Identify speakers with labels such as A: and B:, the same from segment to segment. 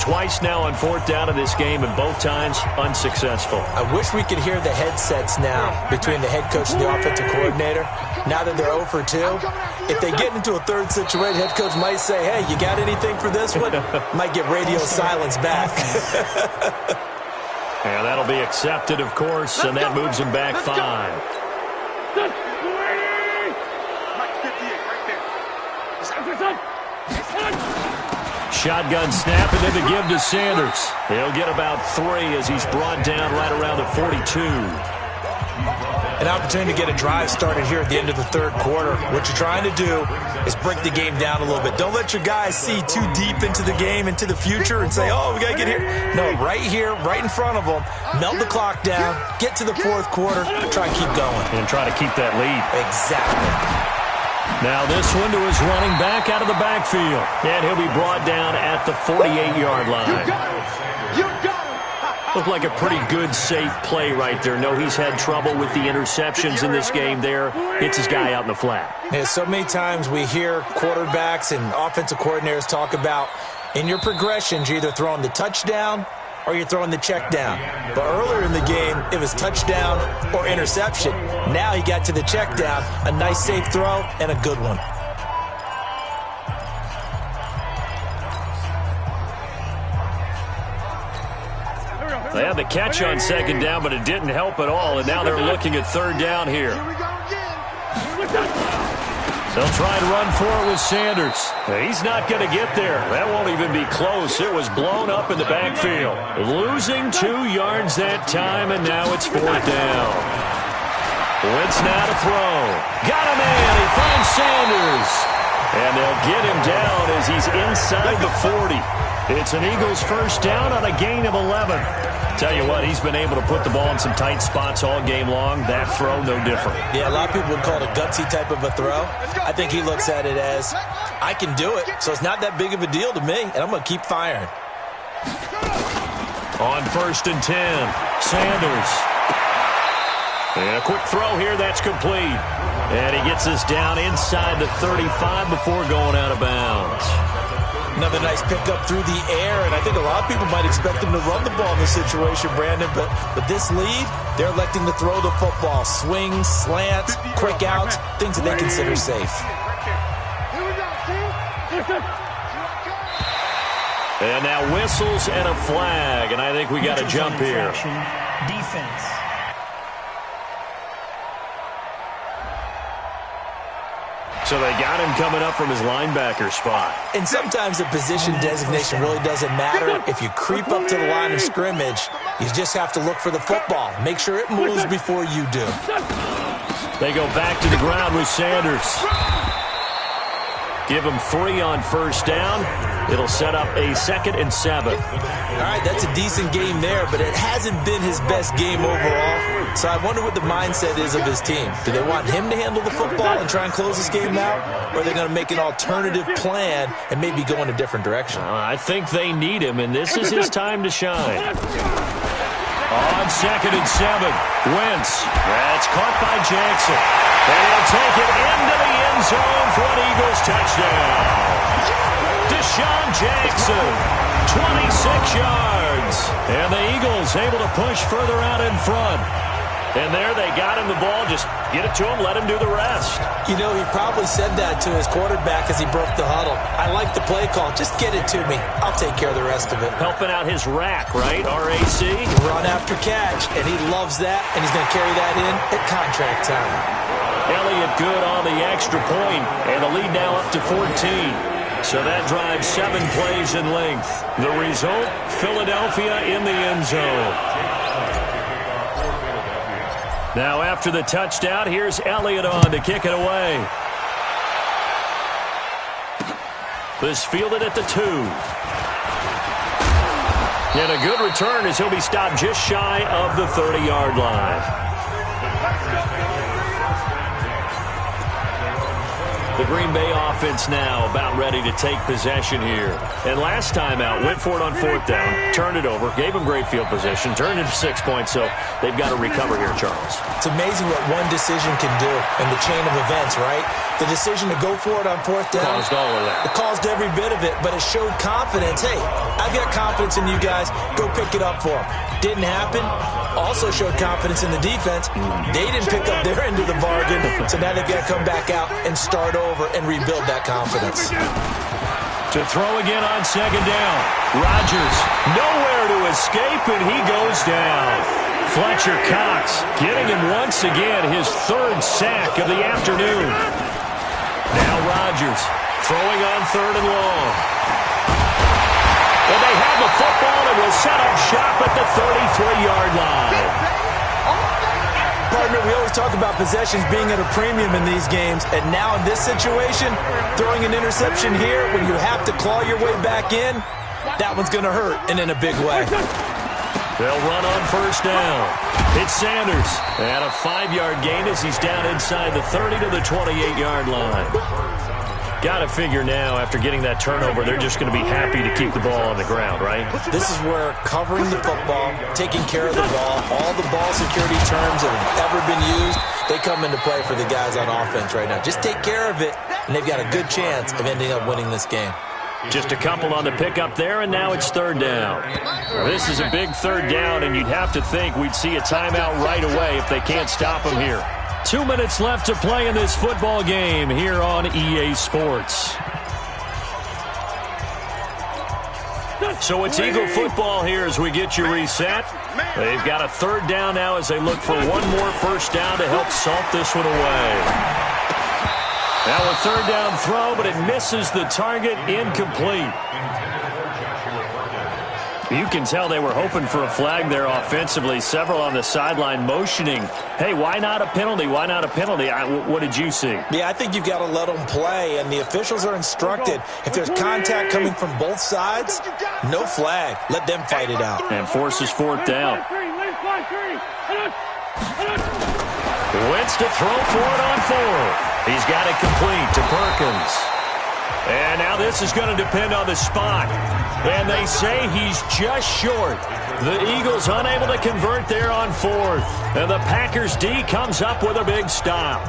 A: Twice now on fourth down in this game, and both times unsuccessful.
B: I wish we could hear the headsets now between the head coach and the offensive coordinator. Now that they're 0 for 2, if they get into a third situation, head coach might say, hey, you got anything for this one? Might get radio silence back.
A: Yeah, that'll be accepted, of course, and that moves him back 5. Shotgun snap, and then the give to Sanders. He'll get about 3 as he's brought down right around the 42.
B: An opportunity to get a drive started here at the end of the third quarter. What you're trying to do is break the game down a little bit. Don't let your guys see too deep into the game, into the future, and say, oh, we got to get here. No, right here, right in front of them, melt the clock down, get to the fourth quarter, try to keep going.
A: And try to keep that lead.
B: Exactly.
A: Now this one to his running back out of the backfield. And he'll be brought down at the 48-yard line. Looked like a pretty good, safe play right there. No, he's had trouble with the interceptions in this game there. Hits his guy out in the flat.
B: Yeah, so many times we hear quarterbacks and offensive coordinators talk about in your progressions, you're either throwing the touchdown or you're throwing the check down. But earlier in the game, it was touchdown or interception. Now he got to the check down, a nice safe throw, and a good one.
A: They had the catch on second down, but it didn't help at all, and now they're looking at third down here. They'll try and run for it with Sanders. He's not going to get there. That won't even be close. It was blown up in the backfield. Losing 2 yards that time, and now it's fourth down. Wentz now to throw. Got a man. He finds Sanders. And they'll get him down as he's inside the 40. It's an Eagles first down on a gain of 11. Tell you what, he's been able to put the ball in some tight spots all game long. That throw, no different.
B: Yeah, a lot of people would call it a gutsy type of a throw. I think he looks at it as, I can do it, so it's not that big of a deal to me, and I'm going to keep firing.
A: On first and 10, Sanders. And a quick throw here, that's complete. And he gets us down inside the 35 before going out of bounds.
B: Another nice pickup through the air, and I think a lot of people might expect them to run the ball in this situation, Brandon, but this lead, they're electing to throw the football. Swings, slants, quick outs, things that they consider safe.
A: And now whistles and a flag, and I think we got to jump here.
C: Defense.
A: So they got him coming up from his linebacker spot.
B: And sometimes the position designation really doesn't matter. If you creep up to the line of scrimmage, you just have to look for the football. Make sure it moves before you do.
A: They go back to the ground with Sanders. Give him 3 on first down. It'll set up a 2nd and 7.
B: All right, that's a decent game there, but it hasn't been his best game overall. So I wonder what the mindset is of his team. Do they want him to handle the football and try and close this game out? Or are they going to make an alternative plan and maybe go in a different direction?
A: I think they need him, and this is his time to shine. On 2nd and 7, Wentz. That's caught by Jackson. And he'll take it into the end zone for an Eagles touchdown. Deshaun Jackson, 26 yards. And the Eagles able to push further out in front. And there they got him the ball. Just get it to him, let him do the rest.
B: You know, he probably said that to his quarterback as he broke the huddle. I like the play call. Just get it to me. I'll take care of the rest of it.
A: Helping out his rack, right? RAC.
B: Run after catch. And he loves that. And he's going to carry that in at contract time.
A: Elliott good on the extra point. And the lead now up to 14. So that drives 7 plays in length. The result, Philadelphia in the end zone. Now after the touchdown, here's Elliott on to kick it away. This fielded at the 2. And a good return as he'll be stopped just shy of the 30-yard line. The Green Bay offense now about ready to take possession here. And last time out, went for it on 4th down, turned it over, gave them great field position, turned it to 6 points, so they've got to recover here, Charles.
B: It's amazing what one decision can do in the chain of events, right? The decision to go for it on 4th down.
A: Caused all of that.
B: It caused every bit of it, but it showed confidence. Hey, I've got confidence in you guys. Go pick it up for them. Didn't happen. Also showed confidence in the defense. They didn't pick up their end of the bargain, so now they've got to come back out and start over and rebuild that confidence.
A: To throw again on second down. Rodgers, nowhere to escape, and he goes down. Fletcher Cox getting him once again, his third sack of the afternoon. Now Rodgers throwing on third and long. And they have the football and will set up shop at the 33-yard line.
B: Partner, we always talk about possessions being at a premium in these games, and now in this situation, throwing an interception here when you have to claw your way back in, that one's going to hurt, and in a big way.
A: They'll run on first down. It's Sanders. And a 5-yard gain as he's down inside the 30 to the 28-yard line. Got to figure now, after getting that turnover, they're just going to be happy to keep the ball on the ground, right?
B: This is where covering the football, taking care of the ball, all the ball security terms that have ever been used, they come into play for the guys on offense right now. Just take care of it, and they've got a good chance of ending up winning this game.
A: Just a couple on the pickup there, and now it's third down. This is a big third down, and you'd have to think we'd see a timeout right away if they can't stop them here. 2 minutes left to play in this football game here on EA Sports. So it's Eagle football here as we get you reset. They've got a third down now as they look for one more first down to help salt this one away. Now a third down throw, but it misses the target, incomplete. You can tell they were hoping for a flag there offensively. Several on the sideline motioning, hey, why not a penalty? Why not a penalty? What did you see?
B: Yeah, I think you've got to let them play, and the officials are instructed. If there's contact coming from both sides, no flag. Let them fight it out.
A: And forces fourth down. Wentz to throw for it on fourth. He's got it complete to Perkins. And now this is going to depend on the spot. And they say he's just short. The Eagles unable to convert there on fourth. And the Packers D comes up with a big stop.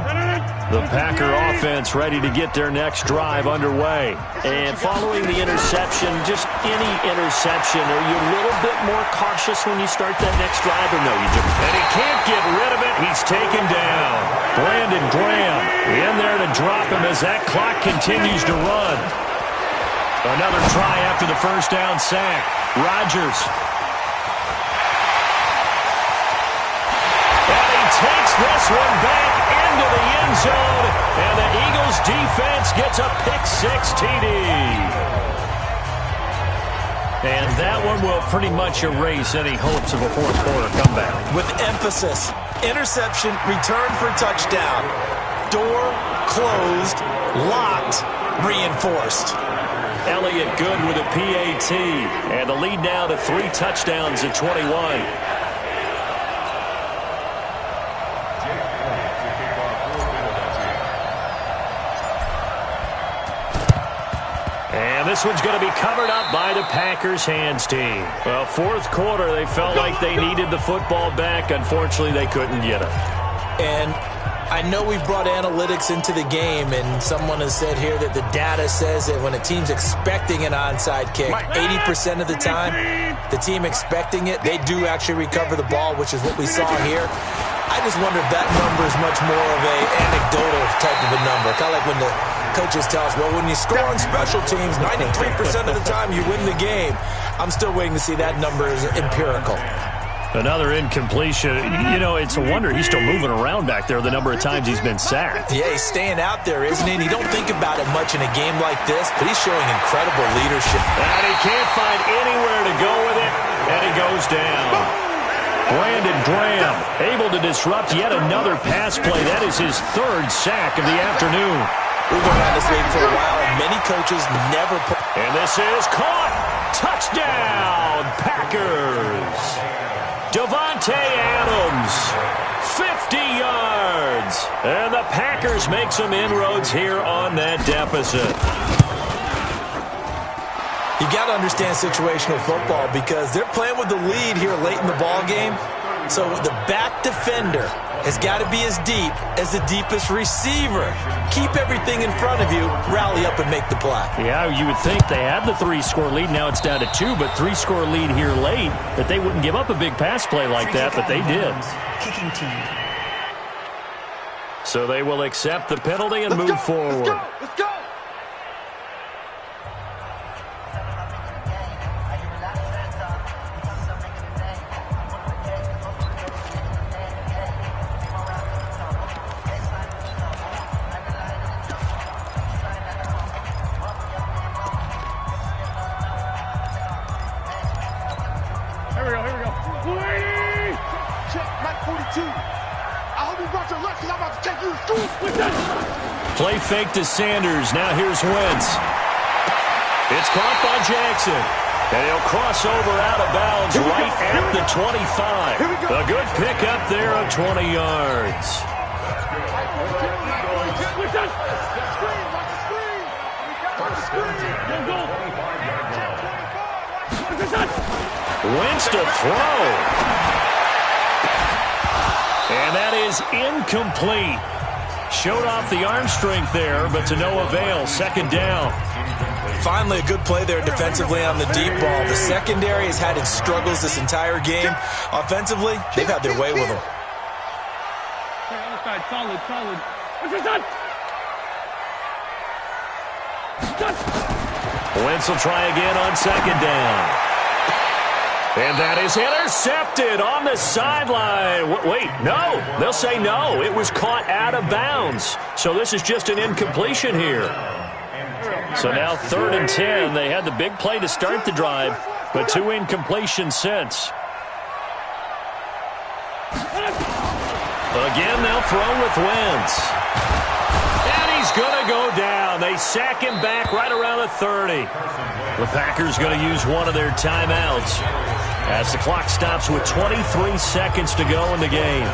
A: The Packer offense ready to get their next drive underway. And following the interception, just any interception, are you a little bit more cautious when you start that next drive or no? You just, and he can't get rid of it. He's taken down. Brandon Graham in there to drop him as that clock continues to run. Another try after the first down sack. Rodgers. And he takes this one back into the end zone. And the Eagles defense gets a pick-6 TD. And that one will pretty much erase any hopes of a fourth quarter comeback.
B: With emphasis, interception, return for touchdown. Door closed, locked, reinforced.
A: Elliott good with a PAT. And the lead now to 3 touchdowns at 21. And this one's going to be covered up by the Packers hands team. Well, fourth quarter, they felt like they needed the football back. Unfortunately, they couldn't get it.
B: And I know we've brought analytics into the game, and someone has said here that the data says that when a team's expecting an onside kick, 80% of the time, the team expecting it, they do actually recover the ball, which is what we saw here. I just wonder if that number is much more of an anecdotal type of a number. Kind of like when the coaches tell us, well, when you score on special teams, 93% of the time you win the game. I'm still waiting to see that number is empirical.
A: Another incompletion. You know, it's a wonder he's still moving around back there the number of times he's been sacked.
B: Yeah, he's staying out there, isn't he? And you don't think about it much in a game like this, but he's showing incredible leadership.
A: And he can't find anywhere to go with it, and he goes down. Brandon Graham able to disrupt yet another pass play. That is his third sack of the afternoon.
B: We've been around this league for a while, and many coaches never put...
A: And this is caught. Touchdown, Packers. Devontae Adams, 50 yards. And the Packers make some inroads here on that deficit. You
B: got to understand situational football because they're playing with the lead here late in the ball game. So the back defender has got to be as deep as the deepest receiver. Keep everything in front of you, rally up and make the play.
A: Yeah, you would think they had the 3-score lead. Now it's down to 2, but 3-score lead here late, that they wouldn't give up a big pass play like that, but they did.
C: Kicking team.
A: So they will accept the penalty and move forward.
D: Let's go!
E: Here we go.
D: Check, Mike 42. I hope you brought your lunch because I'm about to take you to school.
A: Play fake to Sanders. Now here's Wentz. It's caught by Jackson. And he'll cross over out of bounds right at the 25. A good pickup there of 20 yards. Wentz to throw. And that is incomplete. Showed off the arm strength there, but to no avail. Second down.
B: Finally, a good play there defensively on the deep ball. The secondary has had its struggles this entire game. Offensively, they've had their way with them.
E: Other side, solid. What's this done?
A: Wentz will try again on second down. And that is intercepted on the sideline. Wait, no. They'll say no. It was caught out of bounds. So this is just an incompletion here. So now 3rd and 10. They had the big play to start the drive, but 2 incompletions since. Again, they'll throw with Wentz. And he's going to go down. They sack him back right around the 30. The Packers going to use one of their timeouts as the clock stops with 23 seconds to go in the game.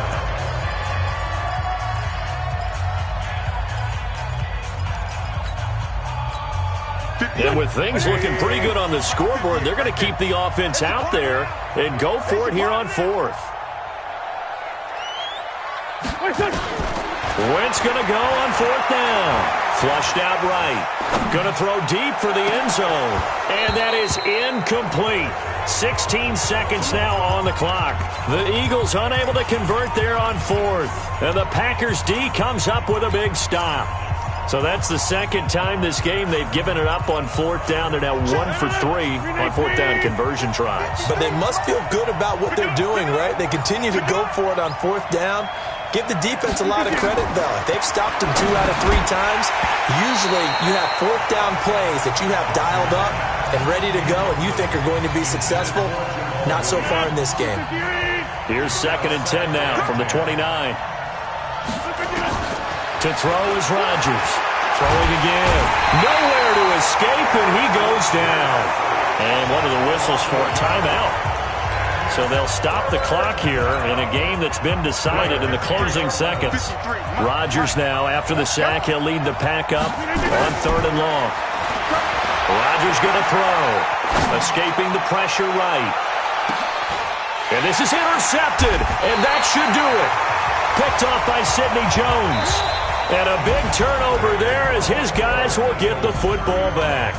A: And with things looking pretty good on the scoreboard, they're going to keep the offense out there and go for it here on 4th. Wentz going to go on 4th down. Flushed out right. Going to throw deep for the end zone. And that is incomplete. 16 seconds now on the clock. The Eagles unable to convert there on 4th. And the Packers D comes up with a big stop. So that's the second time this game they've given it up on 4th down. They're now 1 for 3 on 4th down conversion tries.
B: But they must feel good about what they're doing, right? They continue to go for it on 4th down. Give the defense a lot of credit, though. If they've stopped them 2 out of 3 times, usually you have 4th down plays that you have dialed up and ready to go and you think are going to be successful. Not so far in this game.
A: Here's 2nd and 10 now from the 29. To throw is Rodgers. Throwing again. Nowhere to escape, and he goes down. And one of the whistles for a timeout. So they'll stop the clock here in a game that's been decided in the closing seconds. Rodgers now, after the sack, he'll lead the pack up on 3rd and long. Rodgers going to throw. Escaping the pressure right. And this is intercepted, and that should do it. Picked off by Sidney Jones. And a big turnover there as his guys will get the football back.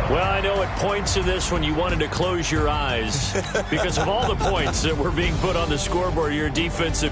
A: Well, I know at points of this when you wanted to close your eyes because of all the points that were being put on the scoreboard, your defensive